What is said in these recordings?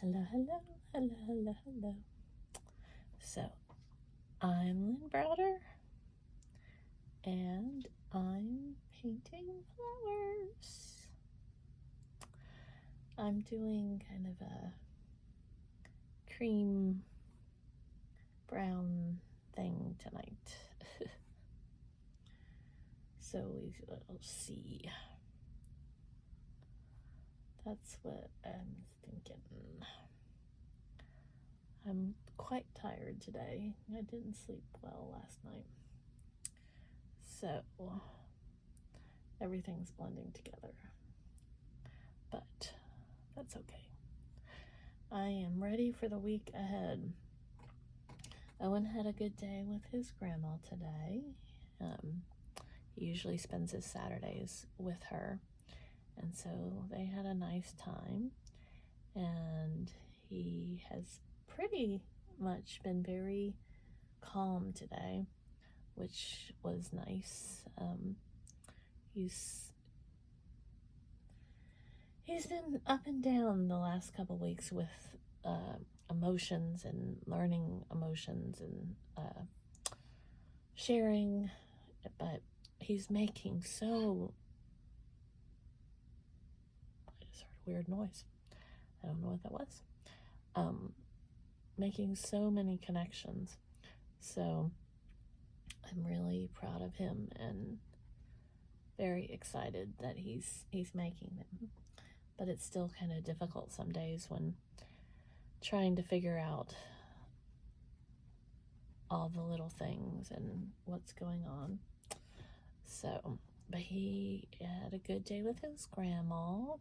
Hello, hello, hello, hello, hello. So, I'm Lynn Browder, and I'm painting flowers. I'm doing kind of a cream brown thing tonight. So we will see. That's what I'm thinking. I'm quite tired today. I didn't sleep well last night. So everything's blending together. But that's okay. I am ready for the week ahead. Owen had a good day with his grandma today. He usually spends his Saturdays with her. And so they had a nice time. And he has pretty much been very calm today, which was nice. He's been up and down the last couple weeks with emotions and learning emotions and sharing, but he's making so... I just heard a weird noise. I don't know what that was. Making so many connections. So I'm really proud of him and very excited that he's making them. But it's still kind of difficult some days when trying to figure out all the little things and what's going on. So, but he had a good day with his grandma,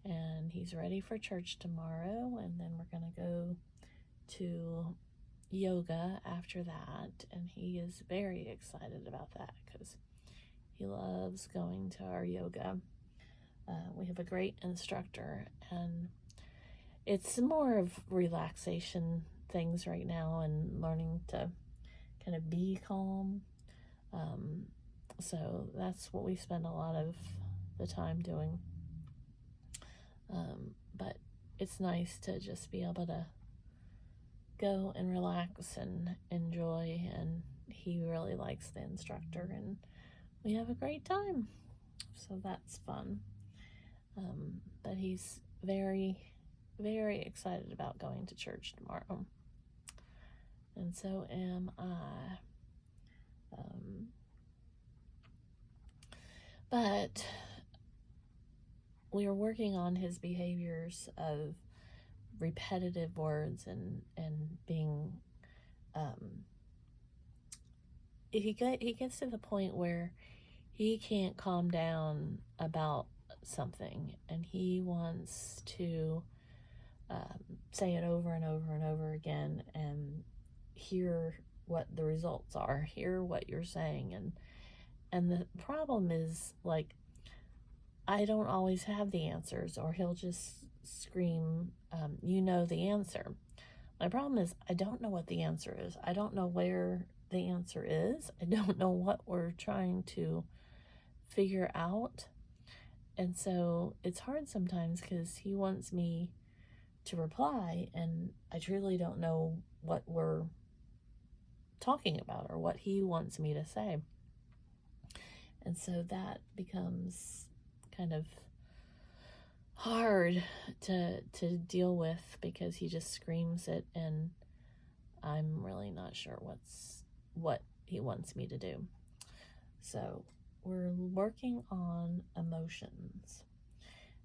and he's ready for church tomorrow, and then we're going to go to yoga after that, and he is very excited about that because he loves going to our yoga. We have a great instructor, and it's more of relaxation things right now and learning to kind of be calm. So that's what we spend a lot of the time doing. But it's nice to just be able to go and relax and enjoy, and he really likes the instructor, and we have a great time. So that's fun. But he's very, very excited about going to church tomorrow. And so am I. But we are working on his behaviors of repetitive words and being... he gets to the point where he can't calm down about something, and he wants to say it over and over and over again and hear what the results are, hear what you're saying. And the problem is, like, I don't always have the answers, or he'll just scream, you know the answer. My problem is I don't know what the answer is. I don't know where the answer is. I don't know what we're trying to figure out. And so it's hard sometimes because he wants me to reply, and I truly don't know what we're talking about or what he wants me to say. And so that becomes kind of hard to deal with because he just screams it, and I'm really not sure what he wants me to do. So we're working on emotions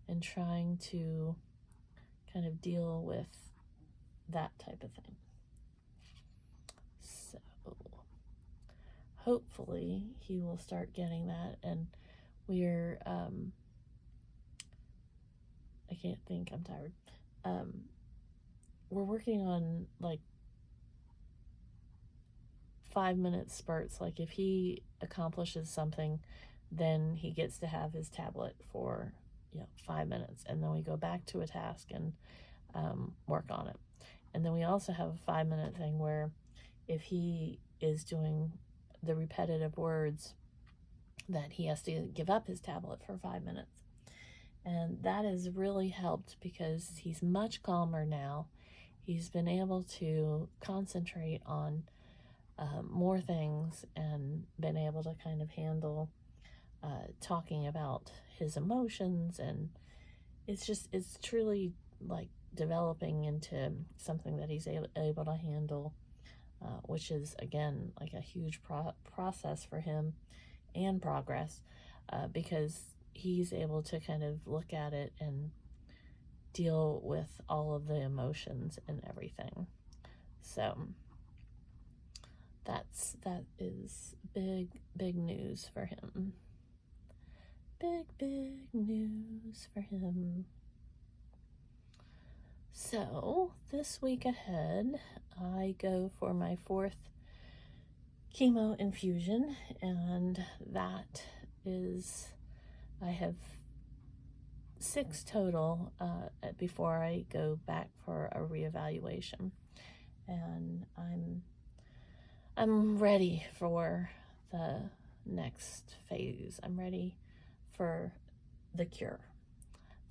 and trying to kind of deal with that type of thing. So hopefully he will start getting that, and we're I can't think, I'm tired. We're working on like 5-minute spurts. Like if he accomplishes something, then he gets to have his tablet for 5 minutes, and then we go back to a task and work on it. And then we also have a 5-minute thing where if he is doing the repetitive words, that he has to give up his tablet for 5 minutes. And that has really helped because he's much calmer now. He's been able to concentrate on more things and been able to kind of handle talking about his emotions. And it's truly like developing into something that he's able to handle, which is, again, like a huge process for him and progress, because he's able to kind of look at it and deal with all of the emotions and everything. So that is big news for him. Big news for him. So this week ahead, I go for my 4th chemo infusion, and that is, I have 6 total before I go back for a reevaluation, and I'm ready for the next phase. I'm ready for the cure.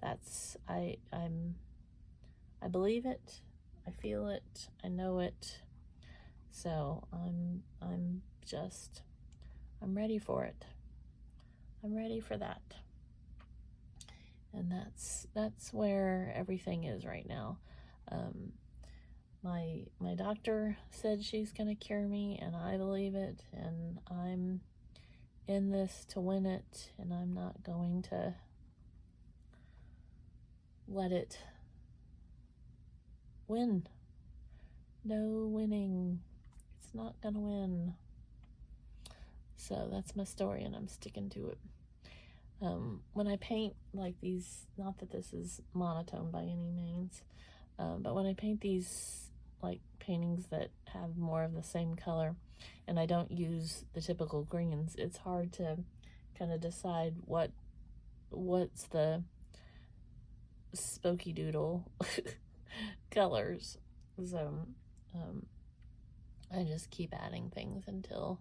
That's I believe it. I feel it. I know it. So I'm ready for it. I'm ready for that. And that's where everything is right now. My doctor said she's gonna cure me, and I believe it, and I'm in this to win it, and I'm not going to let it win. No winning. It's not gonna win. So that's my story, and I'm sticking to it. When I paint like these, not that this is monotone by any means, but when I paint these like paintings that have more of the same color, and I don't use the typical greens, it's hard to kind of decide what's the spooky doodle colors. So I just keep adding things until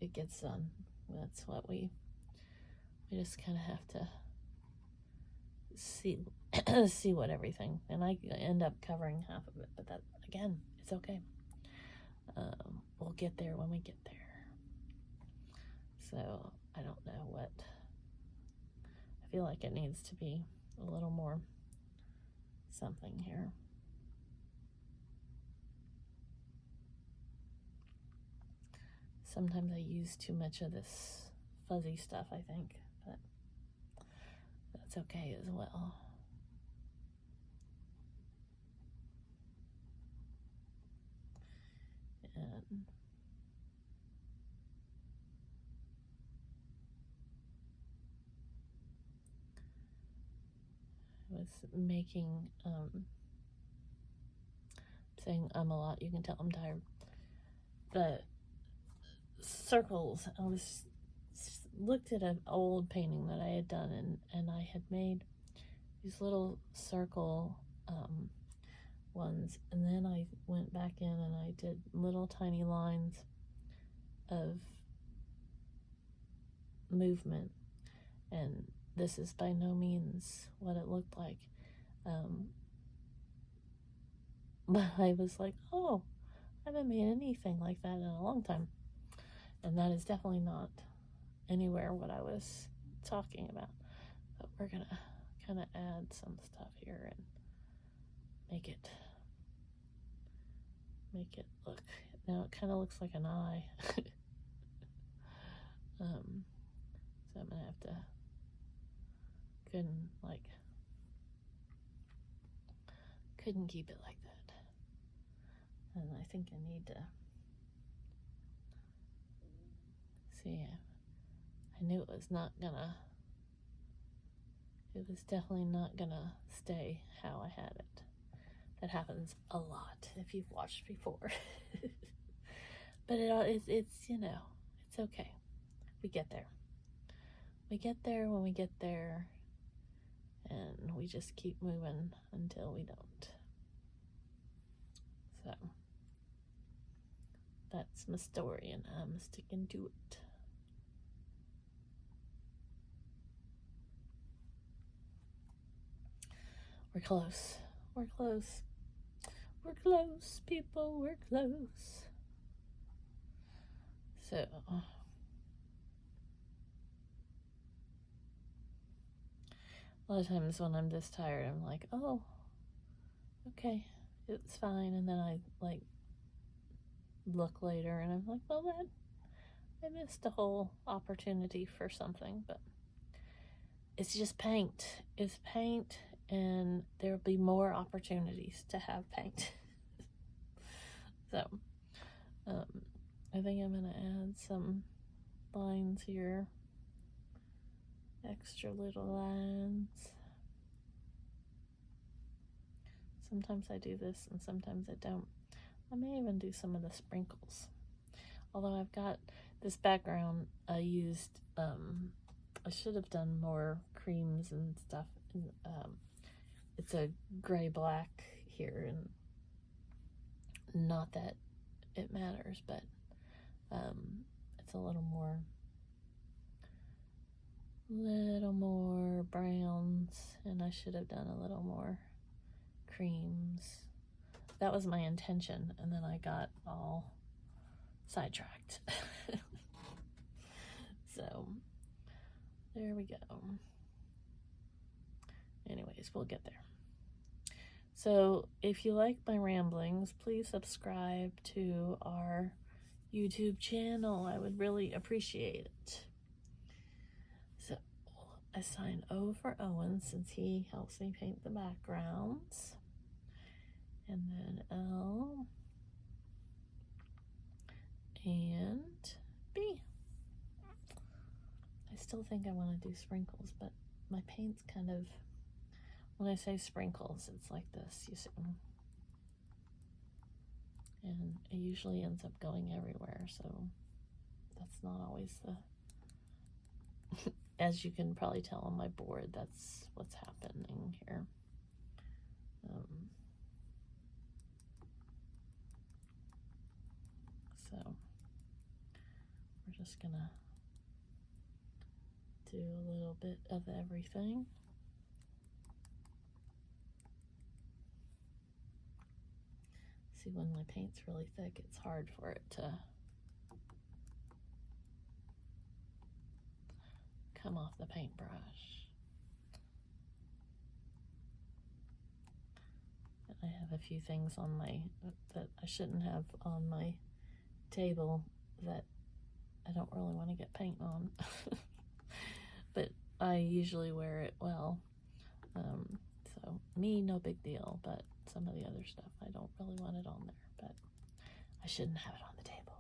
it gets done. That's what we just kind of have to see see what everything, and I end up covering half of it, but that, again, it's okay. We'll get there when we get there. So I don't know what, I feel like it needs to be a little more something here. Sometimes I use too much of this fuzzy stuff, I think, but that's okay as well. And I was making, saying a lot, you can tell I'm tired. The circles, I was looked at an old painting that I had done, and I had made these little circle ones, and then I went back in and I did little tiny lines of movement, and this is by no means what it looked like, but I was like, oh, I haven't made anything like that in a long time, and that is definitely not anywhere what I was talking about. But we're gonna kind of add some stuff here and make it look, now it kind of looks like an eye. So I'm gonna have to, couldn't keep it like that, and I think I need to see. I knew it was definitely not gonna stay how I had it. That happens a lot if you've watched before. But it's it's okay. We get there. We get there when we get there, and we just keep moving until we don't. So that's my story, and I'm sticking to it. We're close. We're close. We're close, people. We're close. So, a lot of times when I'm this tired, I'm like, oh, okay, it's fine. And then I like look later and I'm like, well, I missed a whole opportunity for something. But it's just paint. It's paint, and there'll be more opportunities to have paint. So, I think I'm gonna add some lines here. Extra little lines. Sometimes I do this and sometimes I don't. I may even do some of the sprinkles. Although I've got this background, I used, I should have done more creams and stuff. It's a gray-black here, and not that it matters, but it's a little more browns, and I should have done a little more creams. That was my intention, and then I got all sidetracked. So there we go. Anyways, we'll get there. So if you like my ramblings, please subscribe to our YouTube channel. I would really appreciate it. So I sign O for Owen since he helps me paint the backgrounds. And then L and B. I still think I want to do sprinkles, but my paint's kind of, when I say sprinkles, it's like this, you see. And it usually ends up going everywhere, so that's not always the, as you can probably tell on my board, that's what's happening here. So we're just gonna do a little bit of everything. See, when my paint's really thick, it's hard for it to come off the paintbrush. I have a few things on that I shouldn't have on my table that I don't really want to get paint on. But I usually wear it well. So me, no big deal, but some of the other stuff, I don't really want it on there, but I shouldn't have it on the table.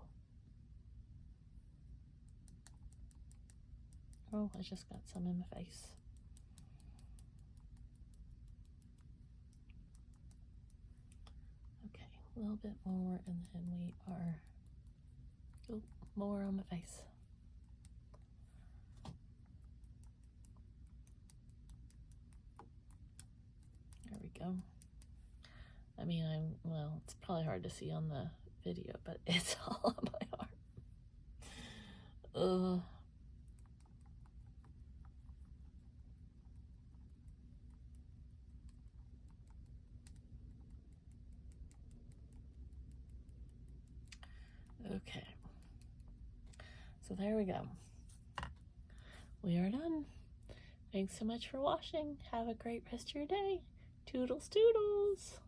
Oh, I just got some in my face. Okay, a little bit more, and then we are, oh, more on my face. There we go. I mean, well, it's probably hard to see on the video, but it's all on my arm. Ugh. Okay. So there we go. We are done. Thanks so much for watching. Have a great rest of your day. Toodles, toodles.